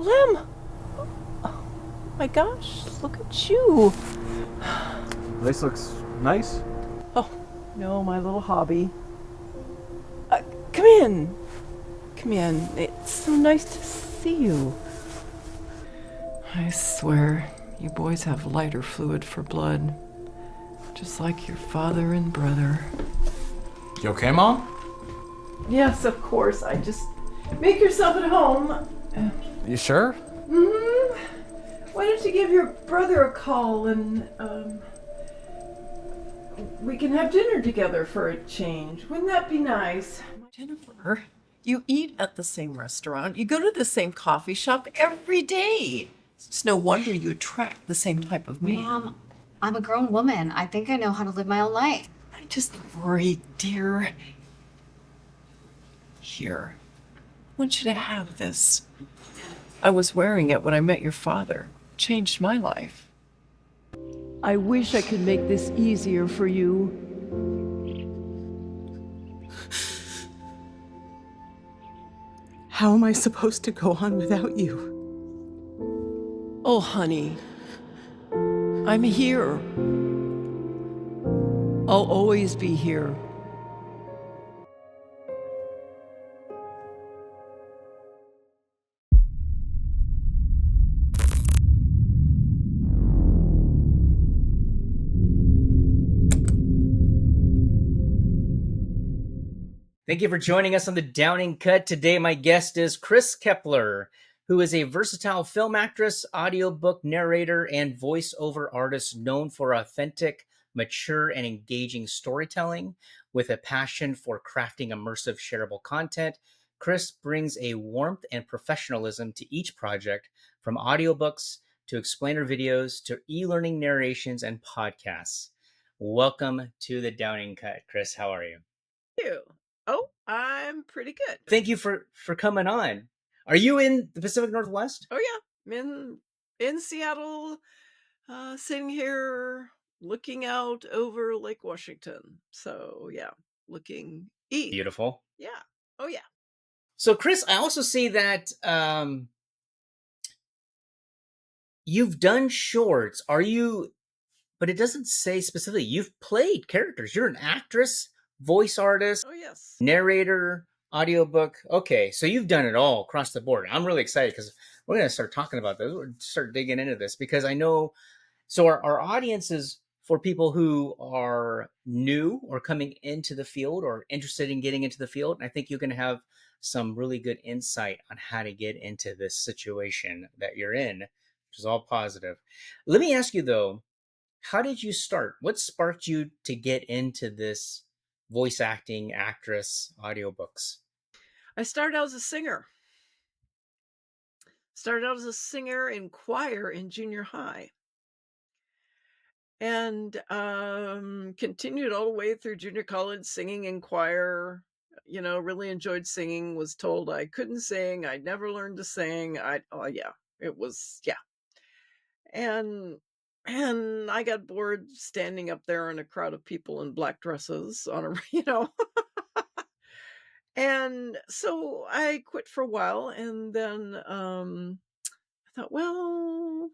Lem! Oh my gosh, look at you. This looks nice. Oh, no, my little hobby. Come in. Come in. It's so nice to see you. I swear, you boys have lighter fluid for blood. Just like your father and brother. You okay, Mom? Yes, of course. I just... Make yourself at home. You sure? Mm-hmm. Why don't you give your brother a call and, we can have dinner together for a change. Wouldn't that be nice? Jennifer, you eat at the same restaurant. You go to the same coffee shop every day. It's no wonder you attract the same type of man. Mom, I'm a grown woman. I think I know how to live my own life. I just worry, dear. Here. I want you to have this. I was wearing it when I met your father. It changed my life. I wish I could make this easier for you. How am I supposed to go on without you? Oh, honey. I'm here. I'll always be here. Thank you for joining us on the Downing Cut. Today, my guest is Kris Keppeler, who is a versatile film actress, audiobook narrator, and voiceover artist known for authentic, mature, and engaging storytelling. With a passion for crafting immersive, shareable content, Kris brings a warmth and professionalism to each project, from audiobooks to explainer videos to e-learning narrations and podcasts. Welcome to the Downing Cut. Kris, how are you? Thank you. Oh, I'm pretty good. Thank you for coming on. Are you in the Pacific Northwest? Oh yeah, I'm in Seattle, sitting here looking out over Lake Washington. So yeah, looking east. Beautiful. Yeah. Oh yeah. So Kris, I also see that you've done shorts. Are you? But it doesn't say specifically. You've played characters. You're an actress, voice artist, Oh yes. narrator, audiobook. Okay, so you've done it all across the board. I'm really excited because we're going to start talking about this. We're going to start digging into this because I know. So our audience is for people who are new or coming into the field or interested in getting into the field. And I think you're going to have some really good insight on how to get into this situation that you're in, which is all positive. Let me ask you though, how did you start? What sparked you to get into this voice acting, actress, audiobooks? I started out as a singer. Started out as a singer in choir in junior high. And continued all the way through junior college singing in choir. You know, really enjoyed singing. Was told I couldn't sing. I'd never learned to sing. And I got bored standing up there in a crowd of people in black dresses on a and so I quit for a while, and then I thought, well,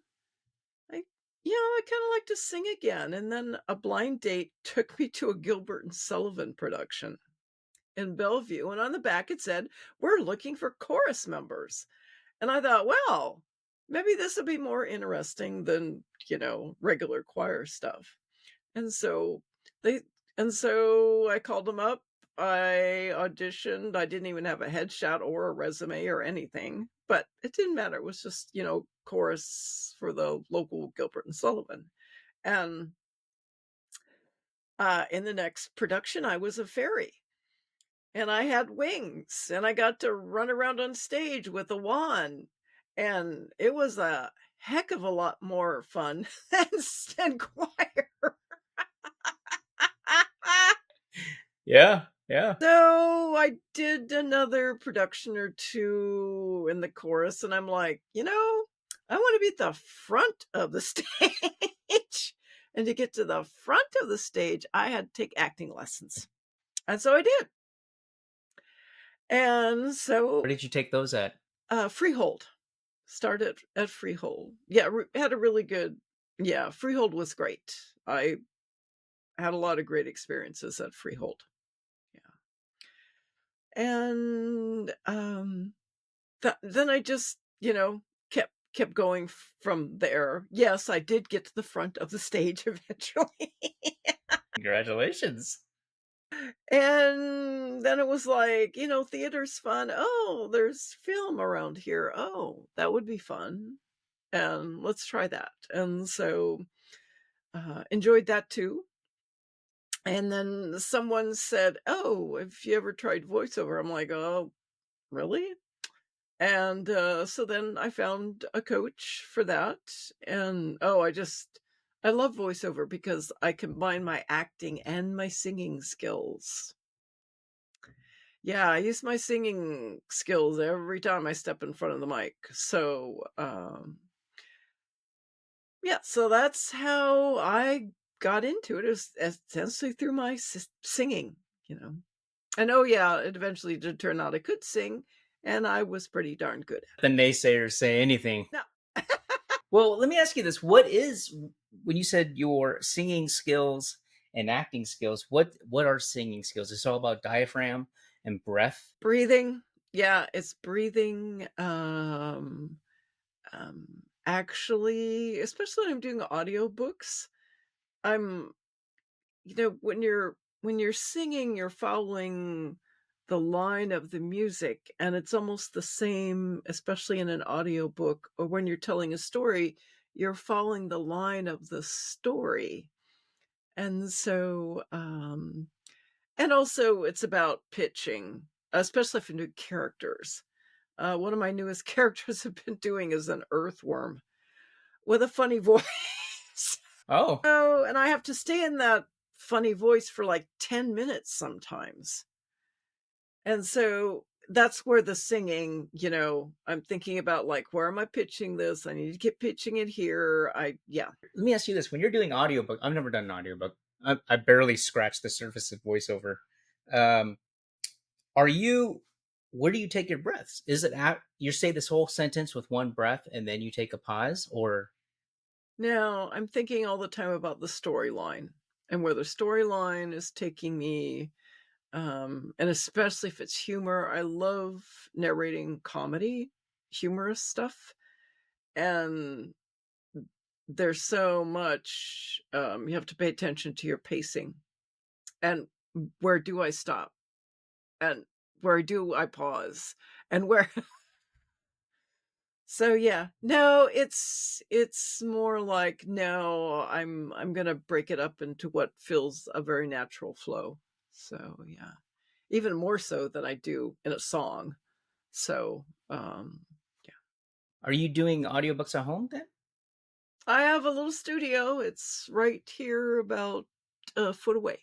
I kind of like to sing again. And then a blind date took me to a Gilbert and Sullivan production in Bellevue. And on the back it said, "We're looking for chorus members." And I thought, well, maybe this will be more interesting than, regular choir stuff. And so I called them up. I auditioned. I didn't even have a headshot or a resume or anything, but it didn't matter. It was just, chorus for the local Gilbert and Sullivan. And in the next production, I was a fairy. And I had wings, and I got to run around on stage with a wand. And it was a heck of a lot more fun than choir. Yeah. So I did another production or two in the chorus, and I'm like, I want to be at the front of the stage. And to get to the front of the stage, I had to take acting lessons. And so I did. And so... Where did you take those at? Freehold. Started at Freehold. Yeah, had a really good. Yeah, Freehold was great. I had a lot of great experiences at Freehold. Yeah, and then I just kept going from there. Yes, I did get to the front of the stage eventually. Congratulations. And then it was like, theater's fun. Oh, there's film around here. Oh, that would be fun. And let's try that. And so enjoyed that too. And then someone said, "Oh, have you ever tried voiceover?" I'm like, "Oh, really?" And so then I found a coach for that. And I love voiceover because I combine my acting and my singing skills. Yeah, I use my singing skills every time I step in front of the mic. So, yeah, so that's how I got into it. It was essentially through my singing, you know. And oh yeah, it eventually did turn out I could sing, and I was pretty darn good at The naysayers say anything. it. No. Well, let me ask you this: what is, when you said your singing skills and acting skills? What are singing skills? It's all about diaphragm and breath. Breathing. Yeah, it's breathing. Actually, especially when I'm doing audiobooks, I'm when you're singing, you're following the line of the music, and it's almost the same, especially in an audiobook or when you're telling a story, you're following the line of the story. And so and also it's about pitching, especially if you do characters. One of my newest characters have been doing is an earthworm with a funny voice. Oh, Oh, and I have to stay in that funny voice for like 10 minutes sometimes. And so that's where the singing, I'm thinking about like, where am I pitching this? I need to get pitching it here. Yeah. let me ask you this: when you're doing audiobook, I've never done an audiobook. I barely scratched the surface of voiceover. Um, are you? Where do you take your breaths? Is it at you say this whole sentence with one breath and then you take a pause, or Now I'm thinking all the time about the storyline and where the storyline is taking me. And especially if it's humor, I love narrating comedy, humorous stuff. And there's so much, you have to pay attention to your pacing and where do I stop and where do I pause and where. So yeah, no, it's more like, no, I'm gonna break it up into what feels a very natural flow. So yeah, even more so than I do in a song. So yeah, are you doing audiobooks at home then? I have a little studio. It's right here about a foot away.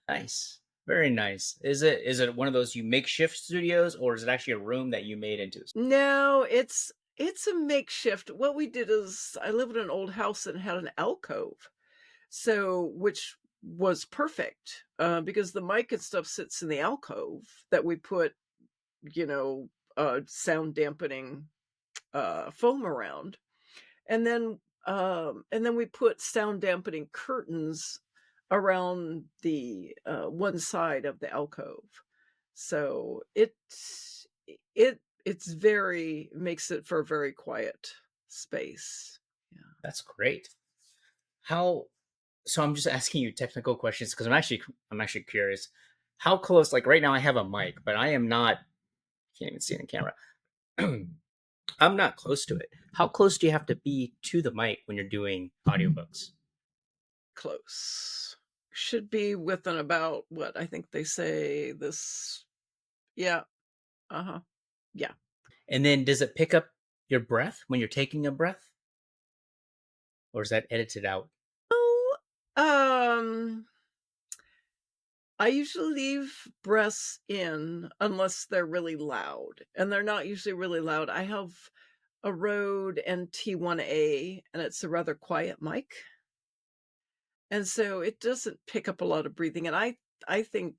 Nice. Very nice. Is it one of those you makeshift studios, or is it actually a room that you made into? No, it's a makeshift. What we did is I lived in an old house and had an alcove. So which was perfect because the mic and stuff sits in the alcove that we put, you know, sound dampening foam around. And then we put sound dampening curtains around the one side of the alcove. So it's very makes it for a very quiet space. Yeah. That's great. How so I'm just asking you technical questions because I'm actually curious. How close, like right now I have a mic, but I am not can't even see it in camera. I'm not close to it. How close do you have to be to the mic when you're doing audiobooks? Close. Should be within about what I think they say this. Yeah. Uh-huh. Yeah. And then does it pick up your breath when you're taking a breath? Or is that edited out? Oh, I usually leave breaths in unless they're really loud, and they're not usually really loud. I have a Rode NT1A, and it's a rather quiet mic, and so it doesn't pick up a lot of breathing. And I think,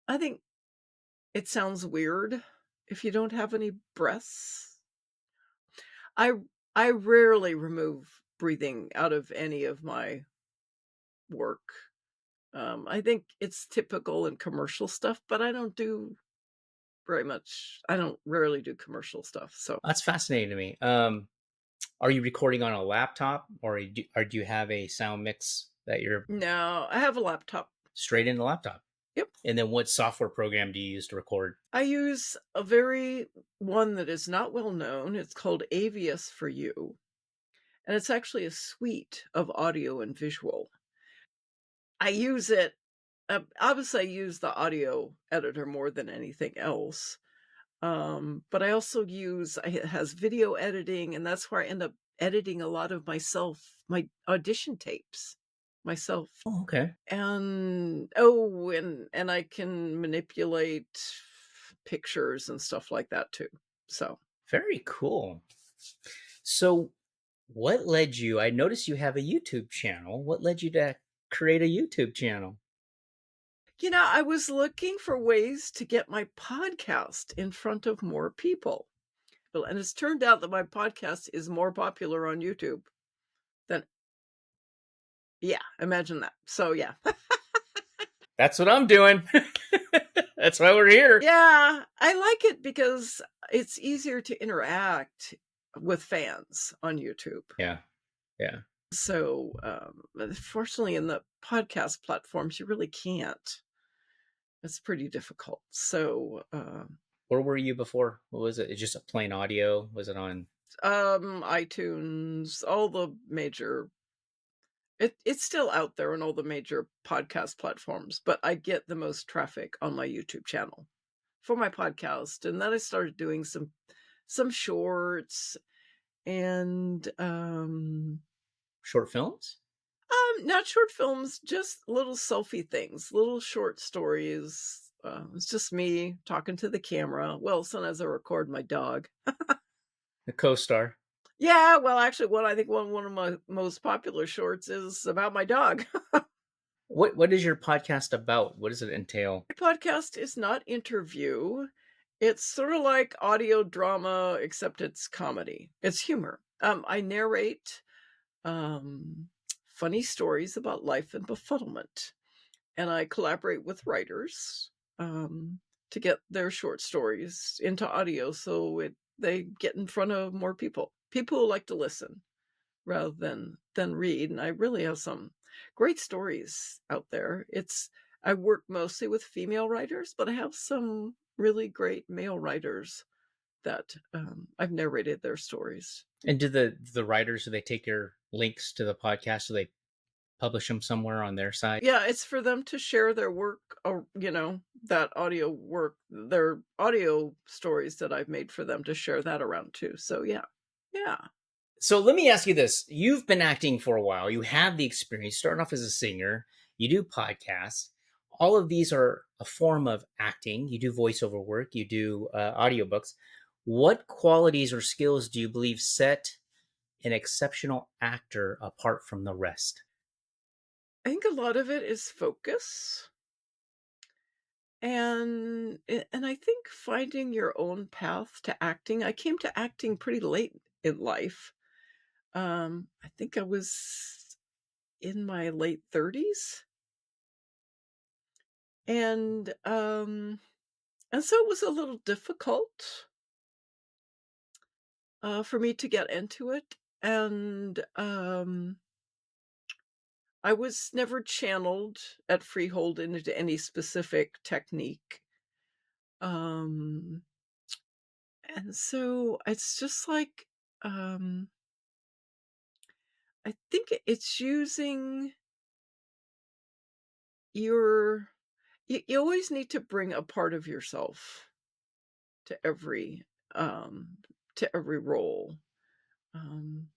I think it sounds weird if you don't have any breaths. I I rarely remove breathing out of any of my work. I think it's typical in commercial stuff, but I don't do very much. I don't rarely do commercial stuff. So That's fascinating to me. Are you recording on a laptop, or do you have a sound mix that you're no, I have a laptop. straight in the laptop? Yep. And then what software program do you use to record? I use a very one that is not well known. It's called Avius for You, and it's actually a suite of audio and visual. I use it. Obviously, I use the audio editor more than anything else. But I also use it has video editing, and that's where I end up editing a lot of my audition tapes myself. Oh, okay. And I can manipulate pictures and stuff like that too. So, Very cool. So, what led you? I noticed you have a YouTube channel. What led you to create a YouTube channel? I was looking for ways to get my podcast in front of more people. Well, and it's turned out that my podcast is more popular on YouTube than, yeah, imagine that. So, yeah. That's what I'm doing. That's why we're here. Yeah, I like it because it's easier to interact with fans on YouTube. Yeah. Yeah. So, fortunately, in the podcast platforms, you really can't. It's pretty difficult. So, Where were you before? What was it? It's just a plain audio? Was it on? iTunes, all the major. It's still out there on all the major podcast platforms, but I get the most traffic on my YouTube channel for my podcast, and then I started doing some shorts and Short films? not short films, just little selfie things, little short stories. It's just me talking to the camera. Well, sometimes I record my dog. The co-star. Yeah, well, actually, one of my most popular shorts is about my dog. What is your podcast about? What does it entail? My podcast is not interview. It's sort of like audio drama, except it's comedy. It's humor. I narrate um, funny stories about life and befuddlement, and I collaborate with writers to get their short stories into audio, so they get in front of more people. People who like to listen rather than read, and I really have some great stories out there. I work mostly with female writers, but I have some really great male writers that I've narrated their stories. And do the writers, do they take your links to the podcast? Do they publish them somewhere on their site? Yeah, it's for them to share their work, or that audio work, their audio stories that I've made for them to share that around too. So yeah, yeah. So let me ask you this. You've been acting for a while. You have the experience, starting off as a singer. You do podcasts. All of these are a form of acting. You do voiceover work. You do audiobooks. What qualities or skills do you believe set an exceptional actor apart from the rest? I think a lot of it is focus, and I think finding your own path to acting. I came to acting pretty late in life. I think I was in my late 30s, and so it was a little difficult for me to get into it, and I was never channeled at Freehold into any specific technique. Um, and so it's just like, I think it's using your, you always need to bring a part of yourself to um, every role, um,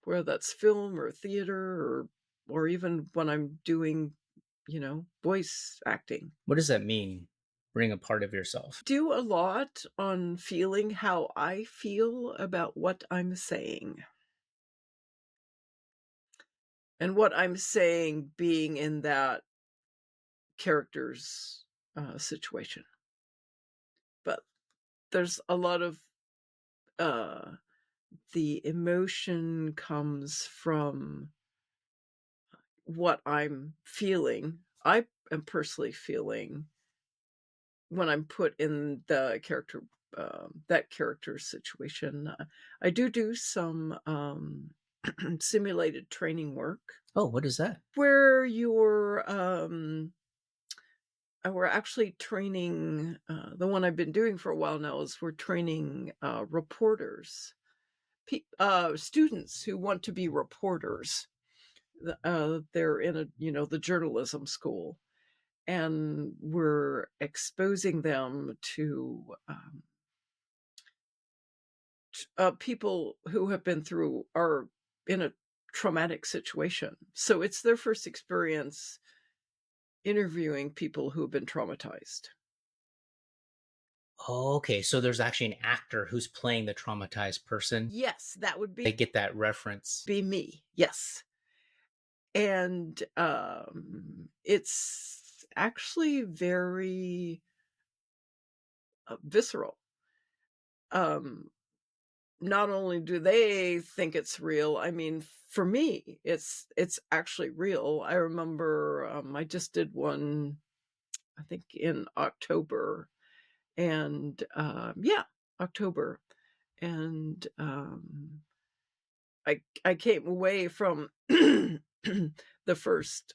whether that's film or theater or even when I'm doing, voice acting. What does that mean? Bring a part of yourself. Do a lot on feeling how I feel about what I'm saying, and what I'm saying being in that character's situation. But there's a lot of the emotion comes from what I'm feeling. I am personally feeling when I'm put in the character, that character's situation. I do some simulated training work Oh, what is that? where we're actually training. The one I've been doing for a while now is we're training reporters, students who want to be reporters. They're in the journalism school, and we're exposing them to people who have been through or in a traumatic situation. So it's their first experience interviewing people who have been traumatized. Okay, so there's actually an actor who's playing the traumatized person. Yes, that would I get that reference. be me. Yes. And it's actually very visceral. Um, not only do they think it's real, I mean, for me, it's actually real. I remember I just did one, I think in October, and yeah, October, and I came away from the first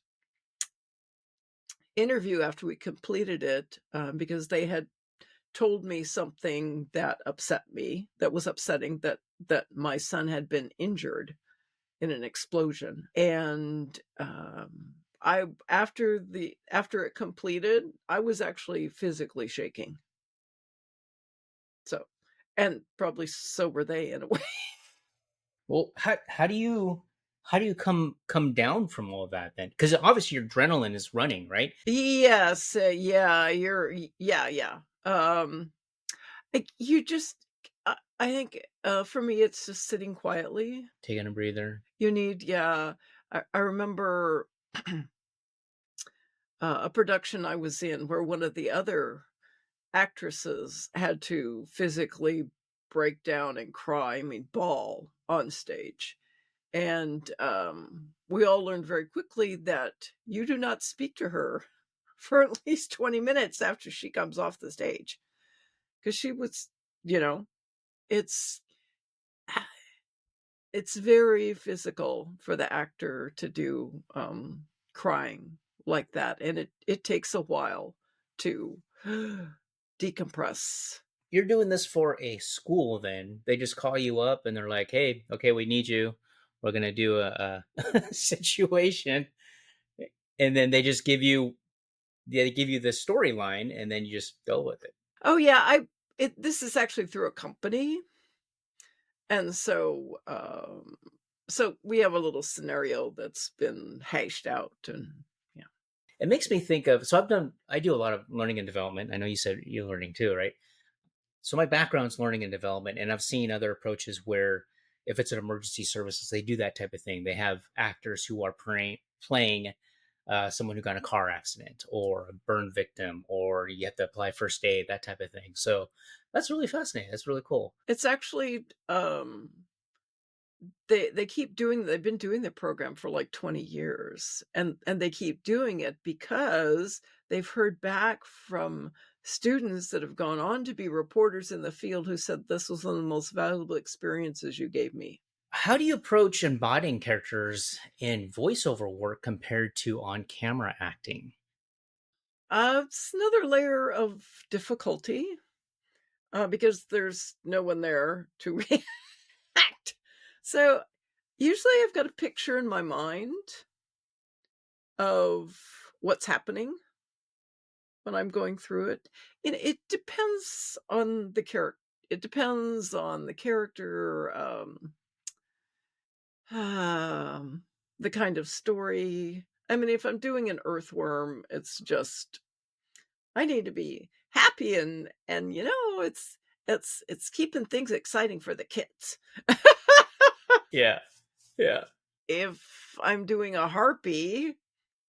interview after we completed it because they had told me something that upset me, that was upsetting, that my son had been injured in an explosion. And I after it completed, I was actually physically shaking. So, and probably so were they in a way. Well, how do you come down from all of that then? Because obviously your adrenaline is running, right? Yes, yeah, yeah. You just, I think for me, it's just sitting quietly. Taking a breather. You need, yeah. I remember a production I was in where one of the other actresses had to physically break down and cry, I mean, bawl on stage. And we all learned very quickly that you do not speak to her for at least 20 minutes after she comes off the stage. Because she was, you know, it's it's very physical for the actor to do crying like that, and it takes a while to decompress. You're doing this for a school then. They just call you up and they're like, "Hey, okay, we need you. We're going to do a situation." And then they give you the storyline and then you just go with it. Oh yeah, this is actually through a company, and so we have a little scenario that's been hashed out, and yeah. It makes me think of, I do a lot of learning and development. I know you said you're learning too, right? So my background's learning and development, and I've seen other approaches where if it's an emergency services, they do that type of thing. They have actors who are playing someone who got in a car accident or a burn victim, or you have to apply first aid, that type of thing. So that's really fascinating. That's really cool. It's actually they've been doing the program for like 20 years, and they keep doing it because they've heard back from students that have gone on to be reporters in the field who said this was one of the most valuable experiences you gave me. How do you approach embodying characters in voiceover work compared to on camera acting? It's another layer of difficulty because there's no one there to react. So usually I've got a picture in my mind of what's happening when I'm going through it. And it depends on the character. It depends on the character, the kind of story. I mean, if I'm doing an earthworm, it's just I need to be happy, and it's keeping things exciting for the kids. Yeah. Yeah. If I'm doing a harpy,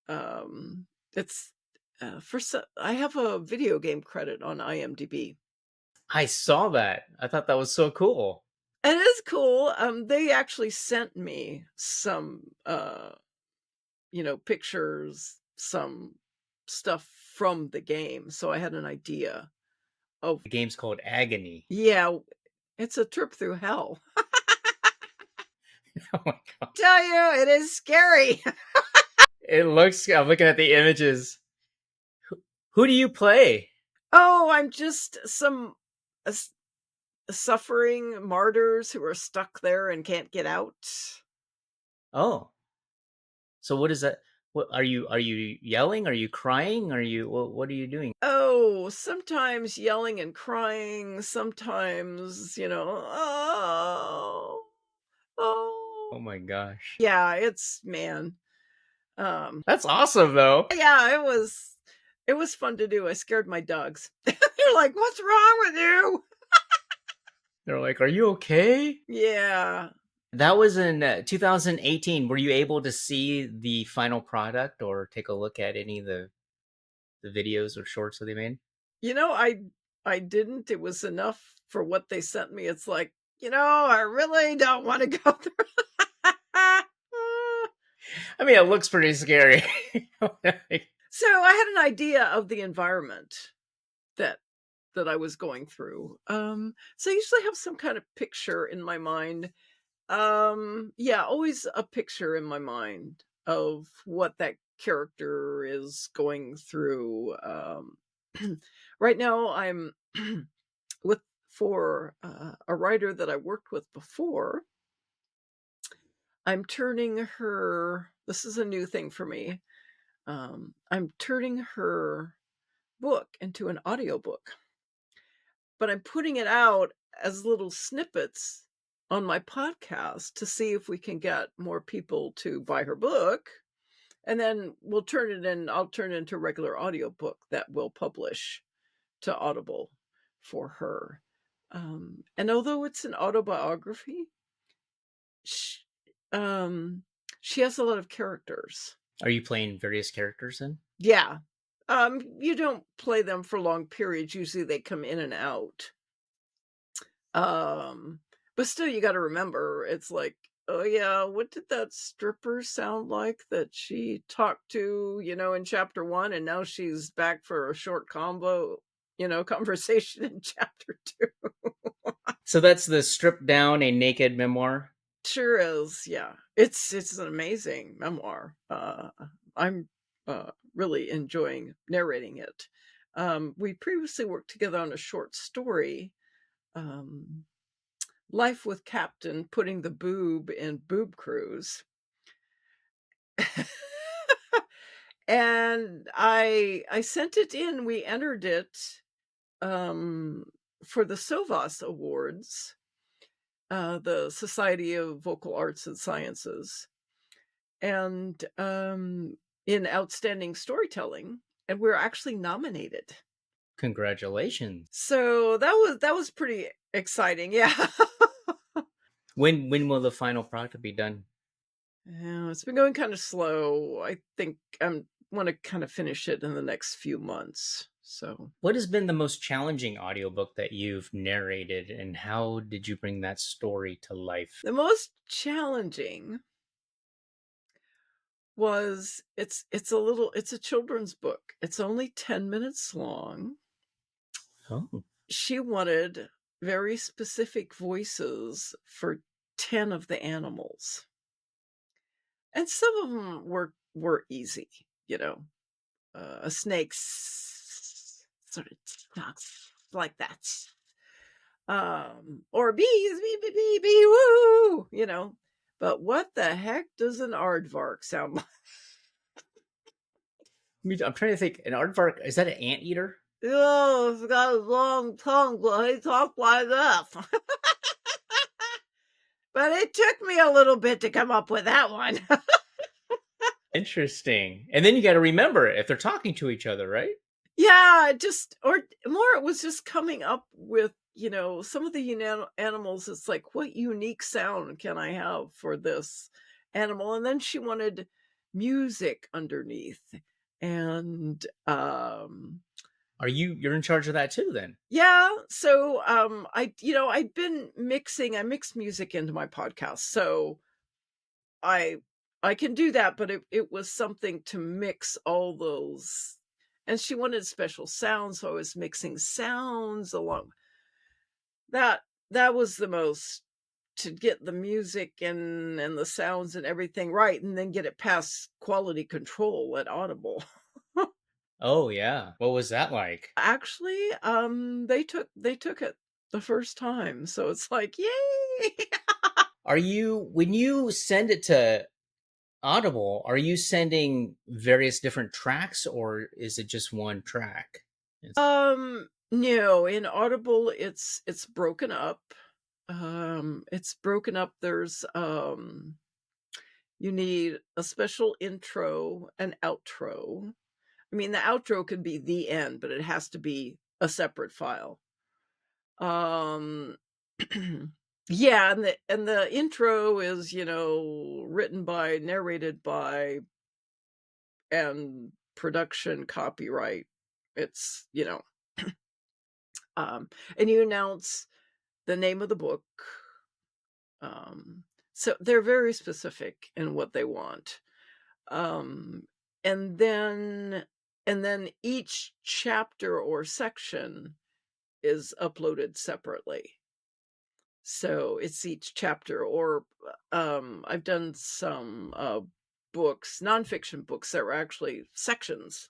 it's I have a video game credit on IMDb. I saw that. I thought that was so cool. It is cool. They actually sent me some, pictures, some stuff from the game, so I had an idea of. The game's called Agony. Yeah, it's a trip through hell. Oh my god. Tell you, it is scary. I'm looking at the images. Who do you play? Oh, I'm just some suffering martyrs who are stuck there and can't get out. Oh. So what is that? What are you yelling? Are you crying? What are you doing? Oh, sometimes yelling and crying, sometimes, oh, Oh oh. my gosh. Yeah, it's man. That's awesome though. Yeah, it was fun to do. I scared my dogs. They're like, "What's wrong with you?" They're like, "Are you okay?" Yeah. That was in 2018. Were you able to see the final product or take a look at any of the videos or shorts that they made? I didn't. It was enough for what they sent me. It's like, I really don't want to go through. I mean, it looks pretty scary. So I had an idea of the environment that I was going through. So I usually have some kind of picture in my mind. Yeah, always a picture in my mind of what that character is going through. Right now I'm with for a writer that I worked with before. I'm turning her. This is a new thing for me. I'm turning her book into an audiobook, but I'm putting it out as little snippets on my podcast to see if we can get more people to buy her book. And then I'll turn it into a regular audiobook that we'll publish to Audible for her. And although it's an autobiography, she, she has a lot of characters. Are you playing various characters then? Yeah. You don't play them for long periods. Usually they come in and out. But still you got to remember, it's like, oh yeah, what did that stripper sound like that she talked to, in chapter 1, and now she's back for a short conversation in chapter 2. So that's the stripped down a naked memoir. Sure is, yeah. It's an amazing memoir. I'm really enjoying narrating it. We previously worked together on a short story, Life with Captain, putting the boob in Boob Cruise. And I sent it in. We entered it for the Sovas Awards, the Society of Vocal Arts and Sciences, and in Outstanding Storytelling, and we were actually nominated. Congratulations. So that was pretty exciting. Yeah. When will the final product be done? Yeah, it's been going kind of slow. I think I want to kind of finish it in the next few months. So, What has been the most challenging audiobook that you've narrated, and how did you bring that story to life? the most challenging was it's a children's book. It's only 10 minutes long. Oh, She wanted very specific voices for 10 of the animals. And some of them were easy, a snake sort of talks like that. Or bees, bee, bee, bee, bee, woo, But what the heck does an aardvark sound like? I'm trying to think. An aardvark, is that an anteater? Oh, it's got a long tongue, but he talked like that. But it took me a little bit to come up with that one. Interesting. And then you got to remember if they're talking to each other, right? Yeah, or more, it was just coming up with, some of the animals. It's like, what unique sound can I have for this animal? And then she wanted music underneath. And You're in charge of that too then? Yeah, so, I've been I mix music into my podcast, so I I can do that, but it was something to mix all those, and she wanted special sounds, so I was mixing sounds along. That that was the most, to get the music and the sounds and everything right, and then get it past quality control at Audible. Oh yeah. What was that like? Actually, they took it the first time, so it's like, "Yay!" Are you when you send it to Audible, are you sending various different tracks or is it just one track? No, in Audible, it's broken up. It's broken up. You need a special intro and outro. I mean, the outro could be the end, but it has to be a separate file. Um, yeah, and the intro is, written by, narrated by, and production copyright. It's, um, and you announce the name of the book. Um, so they're very specific in what they want. Um, and then each chapter or section is uploaded separately. So it's each chapter, or I've done some books, nonfiction books that were actually sections.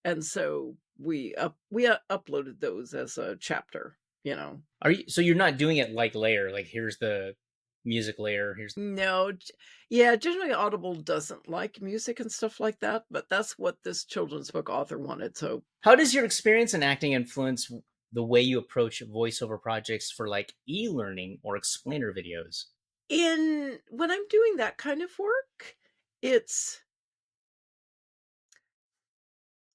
And so we uploaded those as a chapter, you know. Are you so you're not doing it like layer, like here's the music layer, here's No, yeah, generally Audible doesn't like music and stuff like that, but that's what this children's book author wanted. So how does your experience in acting influence the way you approach voiceover projects for like e-learning or explainer videos? in when I'm doing that kind of work, it's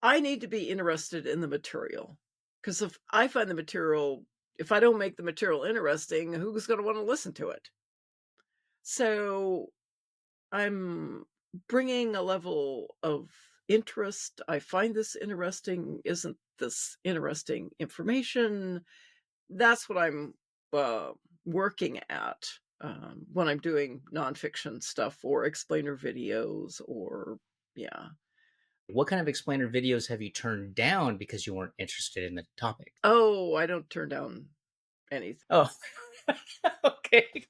I need to be interested in the material, because if I find the material, if I don't make the material interesting, who's going to want to listen to it? So I'm bringing a level of interest. I find this interesting. Isn't this interesting information? That's what I'm uh, working at when I'm doing nonfiction stuff or explainer videos, or yeah. What kind of explainer videos have you turned down because you weren't interested in the topic? Oh, I don't turn down anything Oh, okay.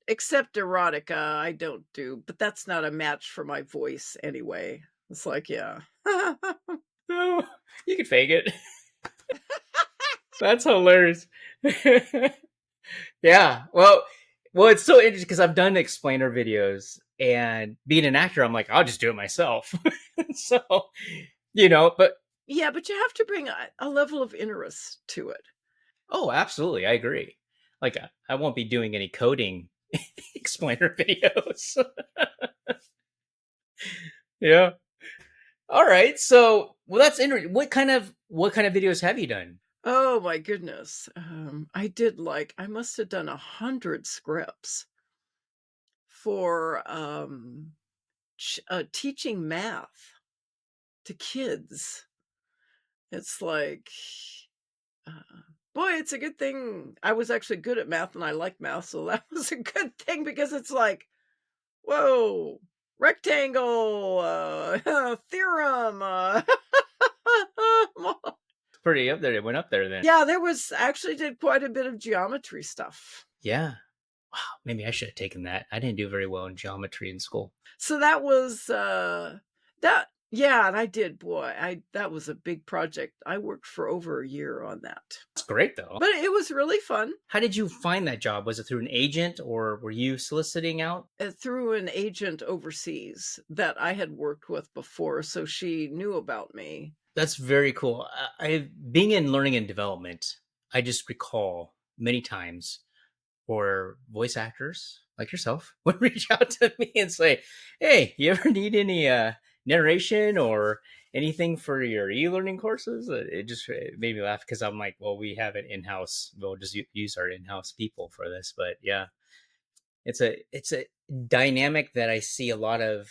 except erotica. I don't do, but that's not a match for my voice anyway. It's like, yeah. No, you can fake it. That's hilarious. Yeah. Well, it's so interesting because I've done explainer videos, and being an actor, I'm like, I'll just do it myself. So, but Yeah, but you have to bring a level of interest to it. oh, absolutely, I agree. Like, I won't be doing any coding explainer videos. Yeah. All right. So, well, that's interesting. What kind of videos have you done? Oh my goodness. I must have done 100 scripts for teaching math to kids. It's like, uh, boy, it's a good thing I was actually good at math and I like math. So that was a good thing, because it's like, whoa, rectangle, theorem. It's pretty up there. It went up there then. Yeah, there was actually did quite a bit of geometry stuff. Yeah. Wow. Maybe I should have taken that. I didn't do very well in geometry in school. So that was that yeah, and I did, boy, that was a big project. I worked for over a year on that. It's great though. But it was really fun. How did you find that job? Was it through an agent or were you soliciting out? Through an agent overseas that I had worked with before, so she knew about me. That's very cool. Being in learning and development, I just recall many times where voice actors like yourself would reach out to me and say, "Hey, you ever need any narration or anything for your e-learning courses?" It made me laugh because I'm like, "Well, we have it in-house. We'll just use our in-house people for this." But yeah, it's a dynamic that I see a lot of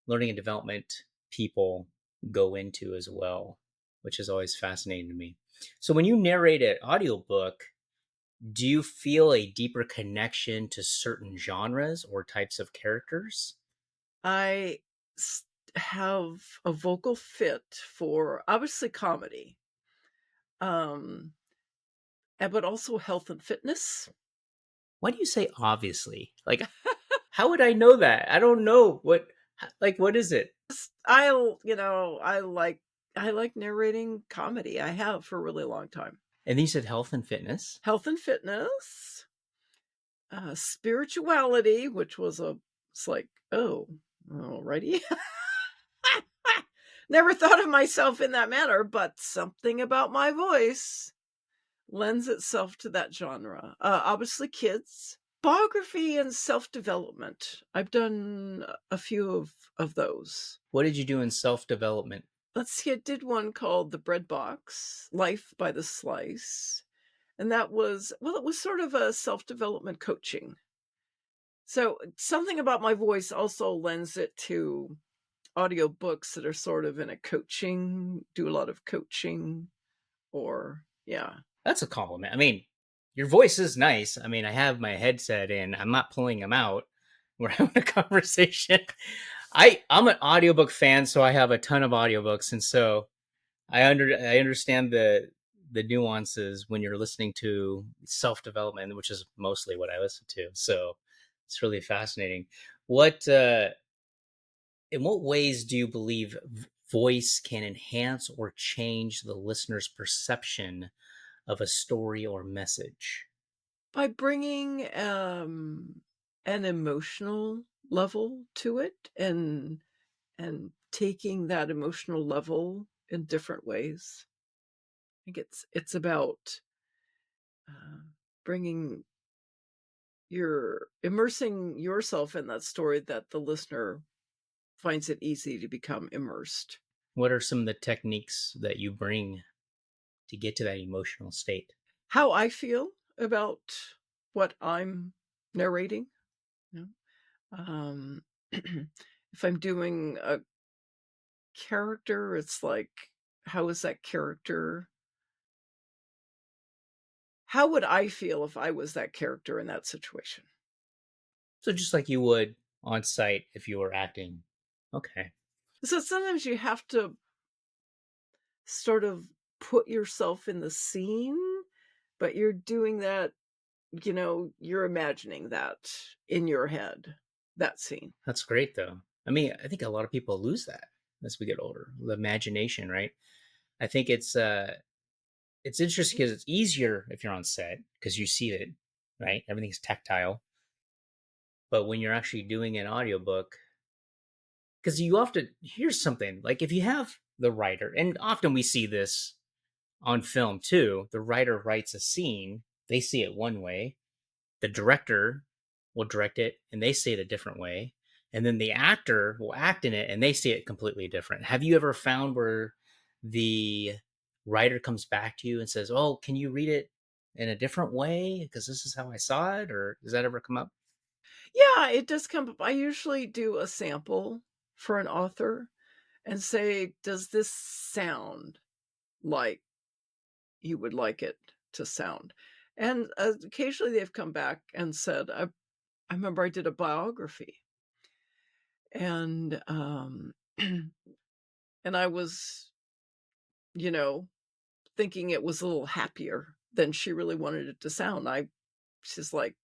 learning and development people go into as well. which is always fascinating to me. So when you narrate an audiobook, do you feel a deeper connection to certain genres or types of characters? I have a vocal fit for obviously comedy, um, but also health and fitness. Why do you say obviously? Like, how would I know that? I don't know what is it? I like narrating comedy. I have for a really long time. And then you said health and fitness. Health and fitness, spirituality, which was it's like, oh, alrighty. Never thought of myself in that manner, but something about my voice lends itself to that genre. Obviously, kids, biography, and self-development. I've done a few of those. What did you do in self-development? Let's see, I did one called The Bread Box, Life by the Slice. And that was, well, it was sort of a self-development coaching. So something about my voice also lends it to audiobooks that are sort of in a do a lot of coaching, or yeah. That's a compliment. I mean, your voice is nice. I mean, I have my headset in. I'm not pulling them out. We're having a conversation. I'm an audiobook fan, so I have a ton of audiobooks, and so I understand the nuances when you're listening to self-development, which is mostly what I listen to. So it's really fascinating. In what ways do you believe voice can enhance or change the listener's perception of a story or message? By bringing an emotional level to it, and taking that emotional level in different ways. I think it's about bringing immersing yourself in that story, that the listener finds it easy to become immersed. What are some of the techniques that you bring to get to that emotional state? How I feel about what I'm narrating. You know? If I'm doing a character, it's like, how is that character? How would I feel if I was that character in that situation? So just like you would on site if you were acting. Okay. So sometimes you have to sort of put yourself in the scene, but you're doing that, you're imagining that in your head, that scene. That's great though. I mean, I think a lot of people lose that as we get older. The imagination, right? I think it's interesting because it's easier if you're on set because you see it, right? Everything's tactile. But when you're actually doing an audiobook, because you often here's something like if you have the writer, and often we see this on film too, the writer writes a scene, they see it one way, the director will direct it and they see it a different way, and then the actor will act in it and they see it completely different. Have you ever found where the writer comes back to you and says, oh, can you read it in a different way because this is how I saw it? Or does that ever come up? Yeah, it does come up. I usually do a sample for an author and say, does this sound like you would like it to sound? And occasionally they've come back and said, I remember I did a biography, and and I was, thinking it was a little happier than she really wanted it to sound. She's like,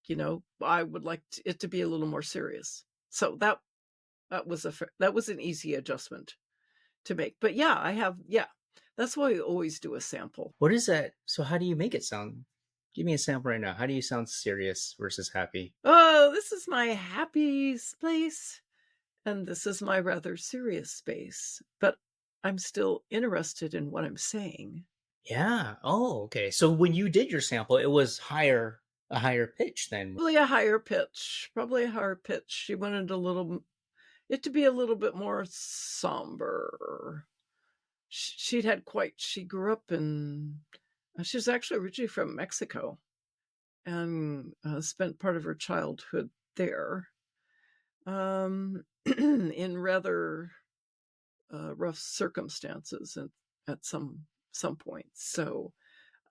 I would like it to be a little more serious. So that was an easy adjustment to make. But yeah, that's why I always do a sample. What is that? So how do you make it sound? Give me a sample right now. How do you sound serious versus happy? Oh, this is my happy space, and this is my rather serious space, but I'm still interested in what I'm saying. Yeah. Oh, okay. So when you did your sample, it was a higher pitch then. Probably a higher pitch. Probably a higher pitch. She wanted it to be a little bit more somber. She grew up she was actually originally from Mexico, and spent part of her childhood there, in rather rough circumstances, at some point. So,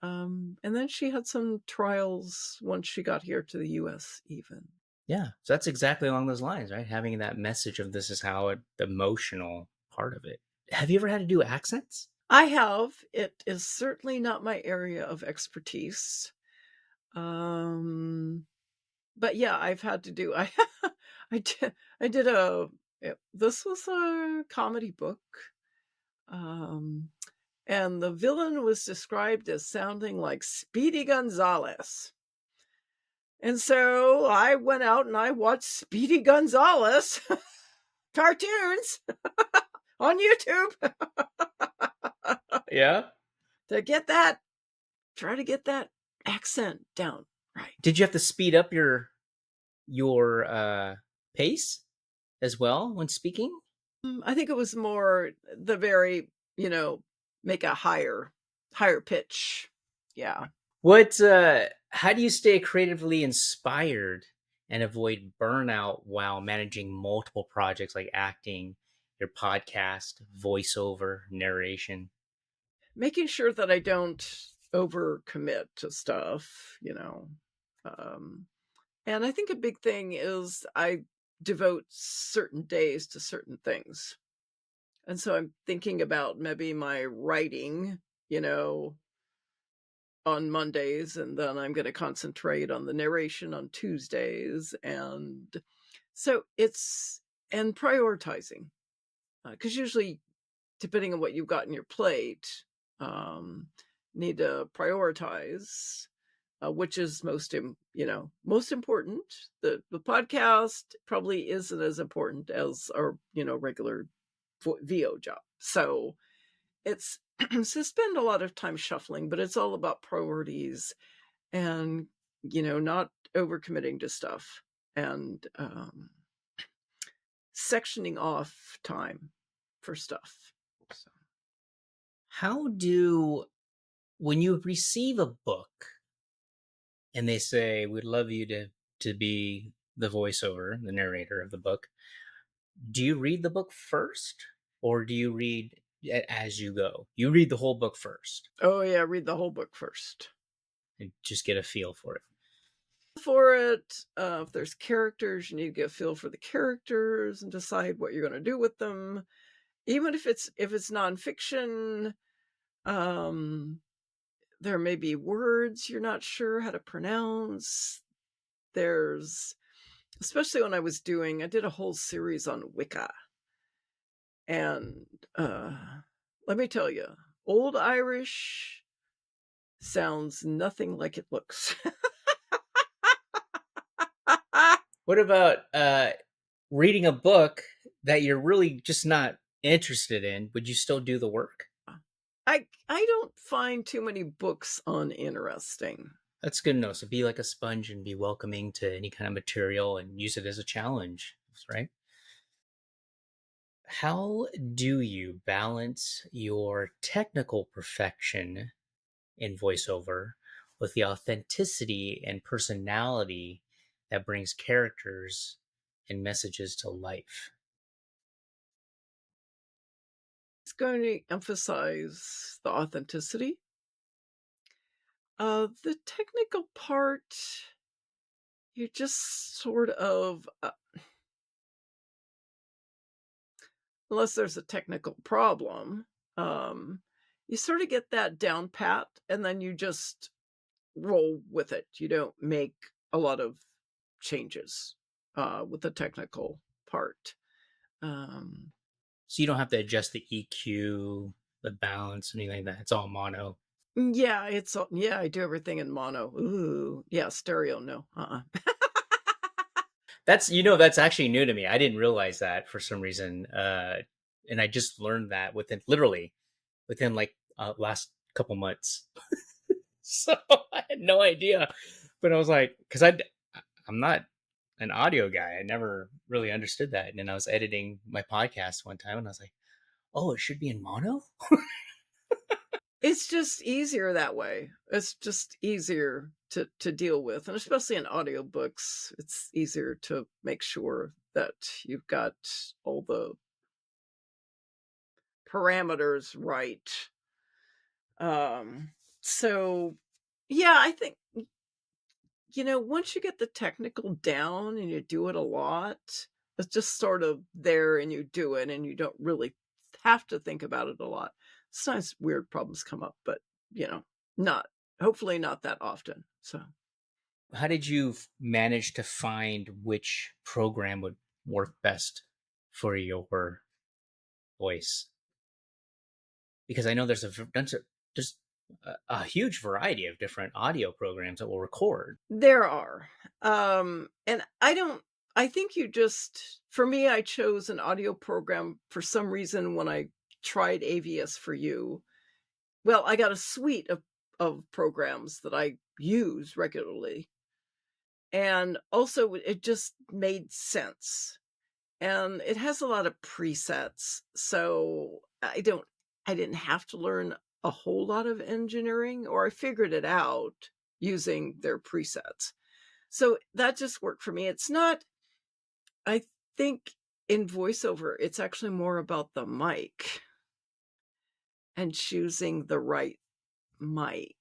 and then she had some trials once she got here to the US even. Yeah. So that's exactly along those lines, right? Having that message of this is how the emotional part of it. Have you ever had to do accents? I have. It is certainly not my area of expertise. But yeah, I've had to do I did this was a comedy book. And the villain was described as sounding like Speedy Gonzales. And so I went out and I watched Speedy Gonzales cartoons on YouTube Yeah. to try to get that accent down right. Did you have to speed up your pace as well when speaking? I think it was more the very, make a higher pitch. Yeah. How do you stay creatively inspired and avoid burnout while managing multiple projects like acting, your podcast, voiceover, narration? Making sure that I don't overcommit to stuff, and I think a big thing is I devote certain days to certain things. And so I'm thinking about maybe my writing, you know, on Mondays, and then I'm going to concentrate on the narration on Tuesdays. And so and prioritizing, because usually, depending on what you've got in your plate, um, need to prioritize which is most important. The podcast probably isn't as important as our regular VO job. So it's to spend a lot of time shuffling, but it's all about priorities and not overcommitting to stuff and sectioning off time for stuff. So. When you receive a book and they say, we'd love you to be the voiceover, the narrator of the book, do you read the book first or do you read as you go? You read the whole book first. Oh yeah, read the whole book first. And just get a feel for it. If there's characters, you need to get a feel for the characters and decide what you're going to do with them. Even if it's nonfiction, there may be words you're not sure how to pronounce. Especially when I did a whole series on Wicca. And let me tell you, Old Irish sounds nothing like it looks. What about reading a book that you're really just not interested in? Would you still do the work? I don't find too many books uninteresting. That's good to know. So be like a sponge and be welcoming to any kind of material and use it as a challenge, right? How do you balance your technical perfection in voiceover with the authenticity and personality that brings characters and messages to life? It's going to emphasize the authenticity. The technical part, you just sort of, unless there's a technical problem, you sort of get that down pat, and then you just roll with it. You don't make a lot of changes with the technical part. So you don't have to adjust the EQ, the balance, anything like that. It's all mono. Yeah, I do everything in mono. Ooh, yeah, stereo, no. That's actually new to me. I didn't realize that for some reason. And I just learned that within like last couple months. So I had no idea. But I was like, because I'm not an audio guy. I never really understood that. And then I was editing my podcast one time and I was like, oh, it should be in mono? It's just easier that way. It's just easier to deal with. And especially in audiobooks, it's easier to make sure that you've got all the parameters right. So yeah, I think, once you get the technical down and you do it a lot, it's just sort of there and you do it and you don't really have to think about it a lot. Sometimes weird problems come up, but you know, not hopefully not that often. So How did you manage to find which program would work best for your voice? Because I know there's a huge variety of different audio programs that will record. there are. And I think you just for me, I chose an audio program for some reason when I tried AVS for You. Well, I got a suite of programs that I use regularly, and also it just made sense, and it has a lot of presets, so I didn't have to learn a whole lot of engineering, or I figured it out using their presets. So that just worked for me. It's not I think in voiceover, it's actually more about the mic and choosing the right mic.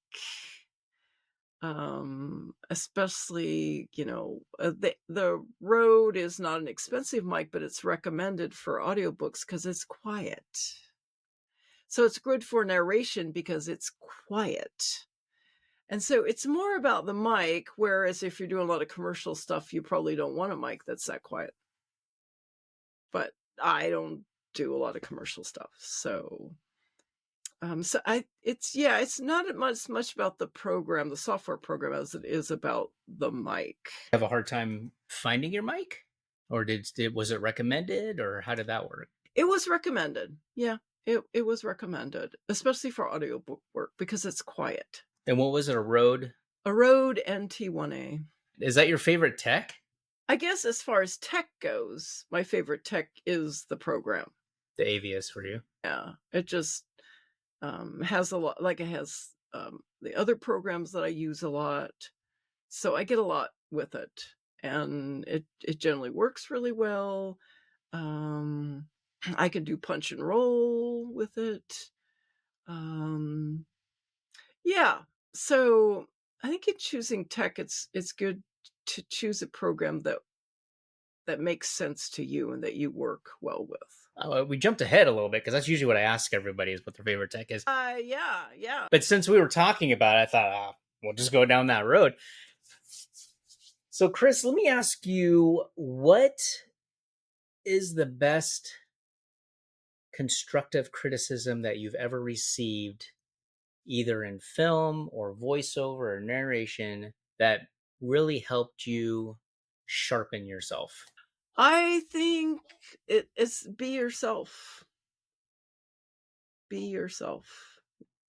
Especially, the Rode is not an expensive mic, but it's recommended for audiobooks because it's quiet. So it's good for narration because it's quiet. And so it's more about the mic, whereas if you're doing a lot of commercial stuff, you probably don't want a mic that's that quiet. But I don't do a lot of commercial stuff. It's not much about the program, the software program, as it is about the mic. Have a hard time finding your mic, or was it recommended, or how did that work? It was recommended. Yeah, it was recommended, especially for audiobook work because it's quiet. And what was it? A Rode? A Rode NT1A. Is that your favorite tech? I guess as far as tech goes, my favorite tech is the program. The AVS for you? Yeah, it just has a lot, like it has the other programs that I use a lot. So I get a lot with it, and it generally works really well. I can do punch and roll with it. Yeah. So I think in choosing tech, it's good to choose a program that makes sense to you and that you work well with. We jumped ahead a little bit because that's usually what I ask everybody is what their favorite tech is. Yeah. But since we were talking about it, I thought, we'll just go down that road. So, Kris, let me ask you, what is the best constructive criticism that you've ever received, either in film or voiceover or narration, that really helped you sharpen yourself? I think it's be yourself. Be yourself.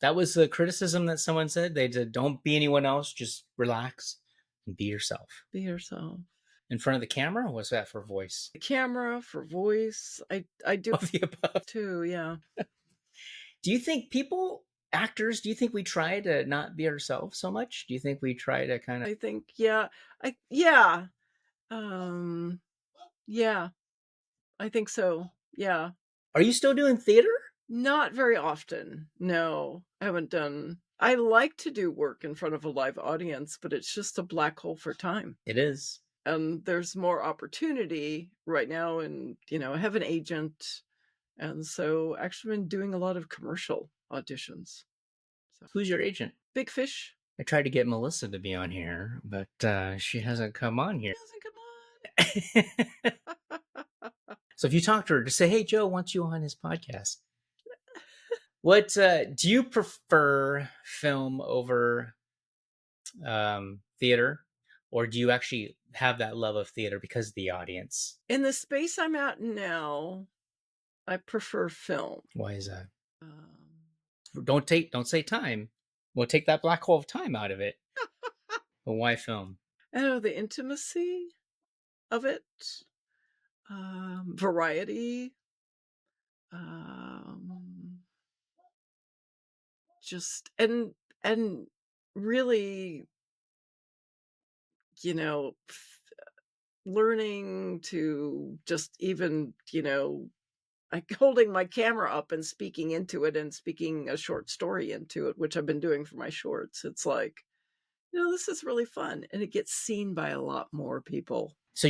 That was the criticism that someone said. They said, don't be anyone else, just relax and be yourself. Be yourself. In front of the camera? Or was that for voice? The camera, for voice. I do Of the above. too, yeah. Do you think actors, do you think we try to not be ourselves so much? Do you think we try to kind of... I think, yeah. Yeah. Yeah. I think so. Yeah. Are you still doing theater? Not very often. No, I haven't done. I like to do work in front of a live audience, but it's just a black hole for time. It is. And there's more opportunity right now, and I have an agent, and so actually been doing a lot of commercial auditions. So. Who's your agent? Big Fish. I tried to get Melissa to be on here, but she hasn't come on here. So if you talk to her, just say, hey, Joe wants you on his podcast. What do you prefer, film over theater, or do you actually have that love of theater because of the audience? In the space I'm at now, I prefer film. Why is that? Don't say time. We'll take that black hole of time out of it. But why film? I know the intimacy of it, variety, just and really, learning to just even like holding my camera up and speaking into it and speaking a short story into it, which I've been doing for my shorts. It's like, this is really fun, and it gets seen by a lot more people. So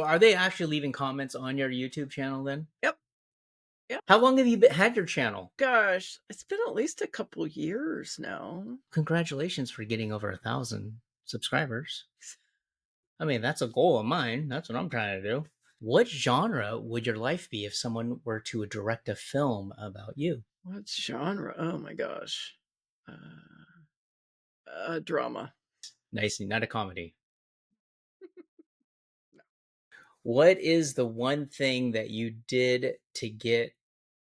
are they actually leaving comments on your YouTube channel then? Yep. Yep. How long have you had your channel? Gosh, it's been at least a couple years now. Congratulations for getting over 1,000 subscribers. I mean, that's a goal of mine. That's what I'm trying to do. What genre would your life be if someone were to direct a film about you? What genre? Oh my gosh. Drama. Nice, not a comedy. What is the one thing that you did to get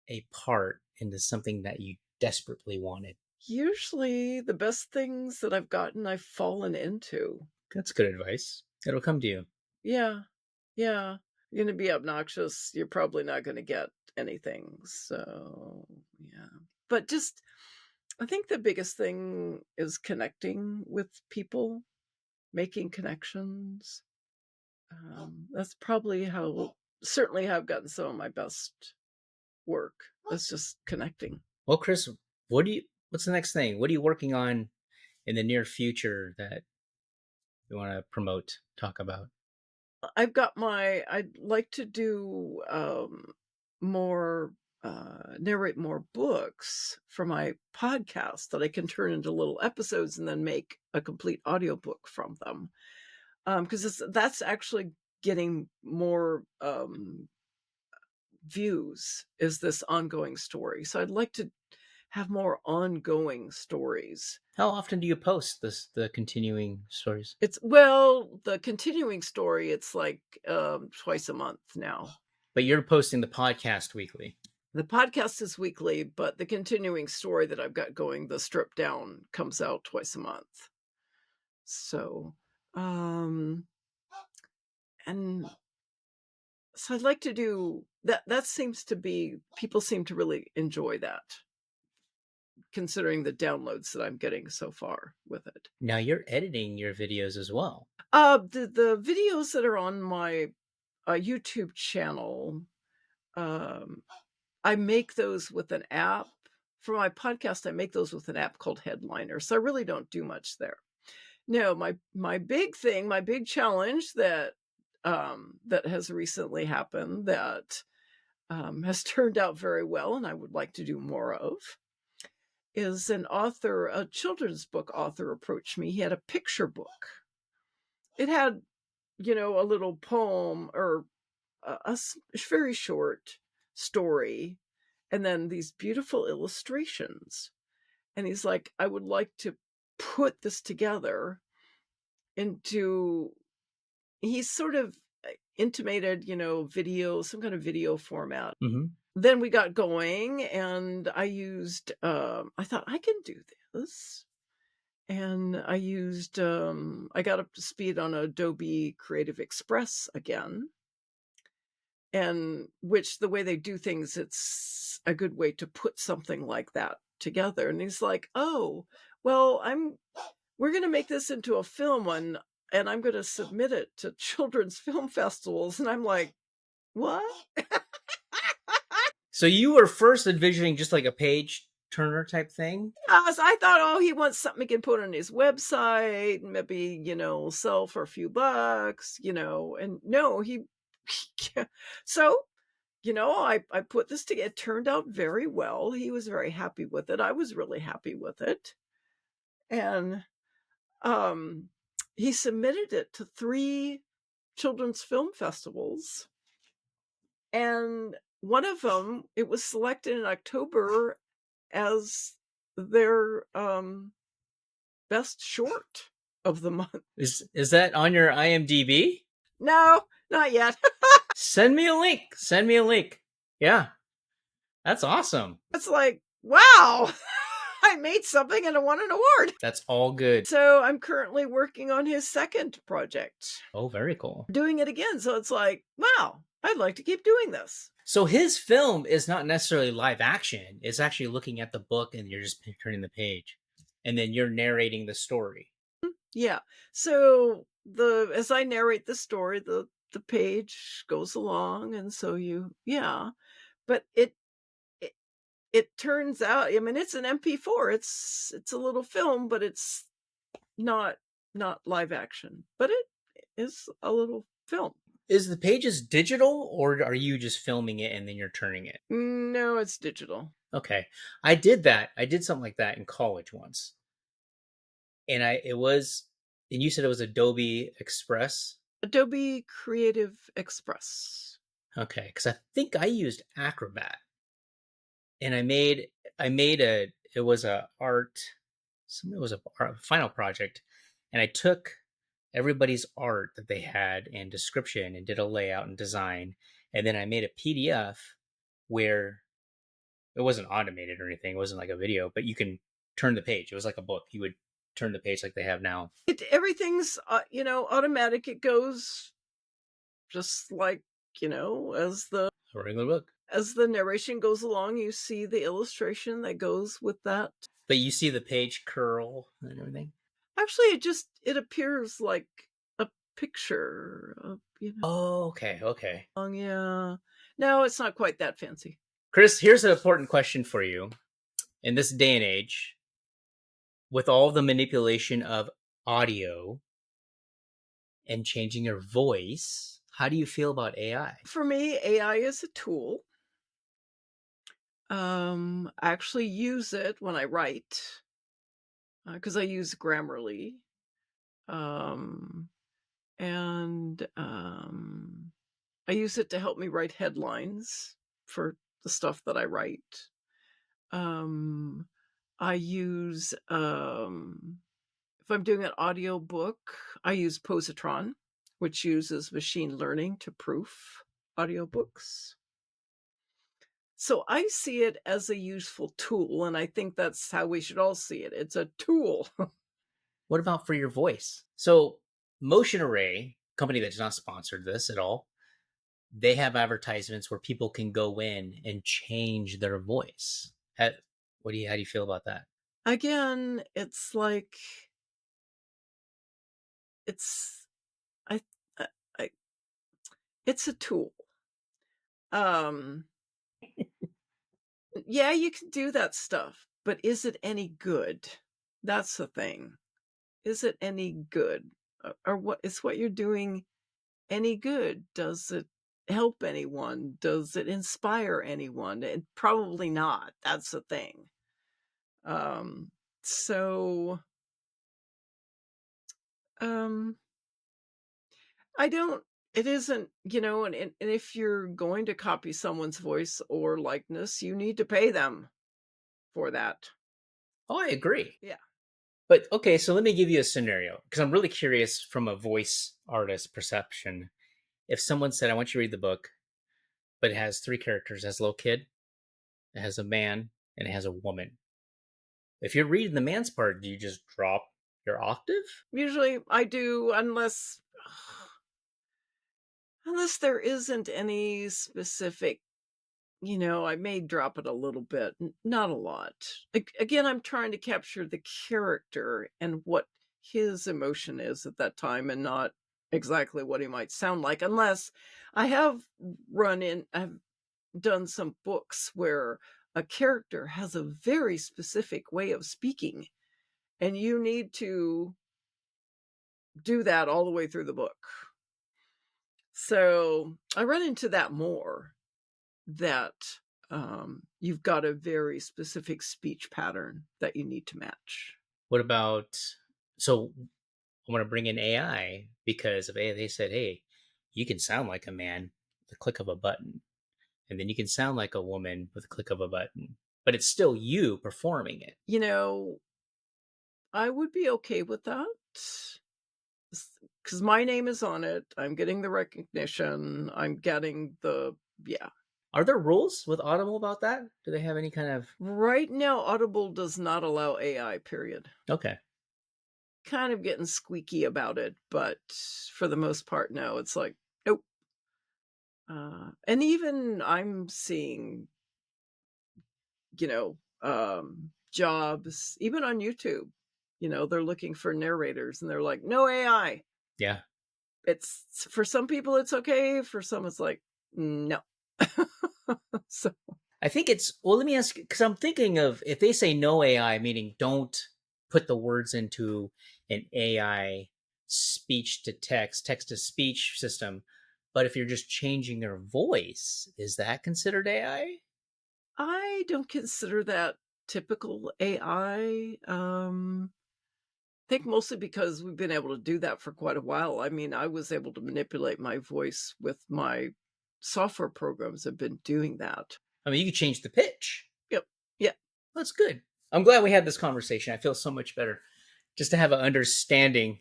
a part into something that you desperately wanted? Usually the best things that I've gotten, I've fallen into. That's good advice. It'll come to you. Yeah. Yeah. You're going to be obnoxious. You're probably not going to get anything. So, yeah. But just, I think the biggest thing is connecting with people, making connections. That's probably certainly how I've gotten some of my best work. It's just connecting. Well, Kris, what's the next thing? What are you working on in the near future that you want to promote, talk about? I'd like to do narrate more books for my podcast that I can turn into little episodes and then make a complete audiobook from them. Because that's actually getting more views, is this ongoing story. So I'd like to have more ongoing stories. How often do you post the continuing stories? The continuing story, it's like twice a month now. But you're posting the podcast weekly. The podcast is weekly, but the continuing story that I've got going, the stripped down, comes out twice a month. So, and so I'd like to do that. That seems to be, people seem to really enjoy that, considering the downloads that I'm getting so far with it. Now you're editing your videos as well. The videos that are on my YouTube channel, I make those with an app. For my podcast, I make those with an app called Headliner. So I really don't do much there. No, my big thing, my big challenge that has recently happened that has turned out very well, and I would like to do more of, is a children's book author approached me. He had a picture book. It had, a little poem or a very short story, and then these beautiful illustrations. And he's like, I would like to put this together into, he sort of intimated, some kind of video format. Mm-hmm. Then we got going, and I thought, I can do this. And I got up to speed on Adobe Creative Express again. And which, the way they do things, it's a good way to put something like that together. And he's like, oh, well, we're going to make this into a film and I'm going to submit it to children's film festivals. And I'm like, what? So you were first envisioning just like a page turner type thing? So I thought, oh, he wants something he can put on his website and maybe, sell for a few bucks, and no, so, I put this together. It turned out very well. He was very happy with it. I was really happy with it. And he submitted it to 3 children's film festivals. And one of them, it was selected in October as their best short of the month. Is that on your IMDb? No, not yet. Send me a link. Yeah. That's awesome. It's like, wow, I made something and I won an award. That's all good. So I'm currently working on his second project. Oh, very cool. Doing it again. So it's like, wow, I'd like to keep doing this. So his film is not necessarily live action. It's actually looking at the book and you're just turning the page. And then you're narrating the story. Yeah. So as I narrate the story, the page goes along. And so but it it turns out, I mean, it's an MP4. It's a little film, but it's not live action. But it is a little film. Is the pages digital, or are you just filming it and then you're turning it? No, it's digital. Okay. I did that. I did something like that in college once. And you said it was Adobe Express. Adobe Creative Express. Okay, because I think I used Acrobat, and it was a final project, and I took everybody's art that they had and description and did a layout and design, and then I made a PDF where it wasn't automated or anything. It wasn't like a video, but you can turn the page. It was like a book. You would turn the page like they have now. Everything's automatic. It goes just like, as A regular book. the narration goes along, you see the illustration that goes with that. But you see the page curl and everything. Actually, it appears like a picture of, Oh, okay. yeah. No, it's not quite that fancy. Kris, here's an important question for you. In this day and age, with all the manipulation of audio and changing your voice, how do you feel about AI? For me, AI is a tool. I actually use it when I write, because I use Grammarly. And I use it to help me write headlines for the stuff that I write. I use, if I'm doing an audiobook, I use Positron, which uses machine learning to proof audiobooks. So I see it as a useful tool, and I think that's how we should all see it. It's a tool. What about for your voice? So, Motion Array, company that's not sponsored this at all, they have advertisements where people can go in and change their voice. How do you feel about that? Again, it's like it's I, I it's a tool. Yeah, you can do that stuff, but is it any good? That's the thing. Is it any good? Or what you're doing any good? Does it help anyone? Does it inspire anyone? Probably not. That's the thing. So I don't, it isn't, and if you're going to copy someone's voice or likeness, you need to pay them for that. Oh, I agree. Yeah. But okay, so let me give you a scenario because I'm really curious from a voice artist perception. If someone said, I want you to read the book, but it has three characters: it has a little kid, it has a man, and it has a woman. If you're reading the man's part, do you just drop your octave? Usually I do, unless there isn't any specific, I may drop it a little bit, not a lot. Again, I'm trying to capture the character and what his emotion is at that time, and not exactly what he might sound like, unless I've done some books where a character has a very specific way of speaking, and you need to do that all the way through the book. So I run into that more, that you've got a very specific speech pattern that you need to match. What about, so I want to bring in AI because of AI. They said, hey, you can sound like a man with the click of a button, and then you can sound like a woman with a click of a button, but it's still you performing it. I would be okay with that, because my name is on it. I'm getting the recognition. I'm getting yeah. Are there rules with Audible about that? Do they have any kind of... Right now, Audible does not allow AI, period. Okay. Kind of getting squeaky about it, but for the most part, no. It's like, nope. And even I'm seeing, jobs, even on YouTube, they're looking for narrators, and they're like, no AI. Yeah. It's, for some people it's okay. For some it's like, no. So I think it's, well, let me ask, because I'm thinking of if they say no AI, meaning don't put the words into an AI speech to text, text to speech system, but if you're just changing their voice, is that considered AI? I don't consider that typical AI. I think mostly because we've been able to do that for quite a while. I mean, I was able to manipulate my voice with my software programs have been doing that. I mean, you could change the pitch. Yep. Yeah. That's good. I'm glad we had this conversation. I feel so much better just to have an understanding.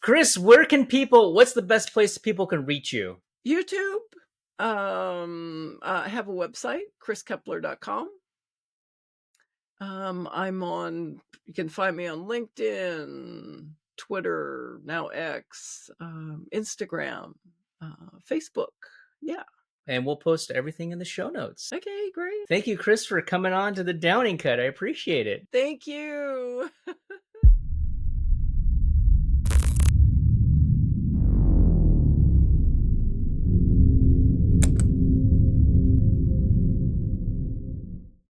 Kris, what's the best place people can reach you? YouTube. I have a website, kriskeppeler.com. You can find me on LinkedIn, Twitter, now X, Instagram, Facebook. Yeah. And we'll post everything in the show notes. Okay, great. Thank you, Kris, for coming on to the Downing Cut. I appreciate it. Thank you.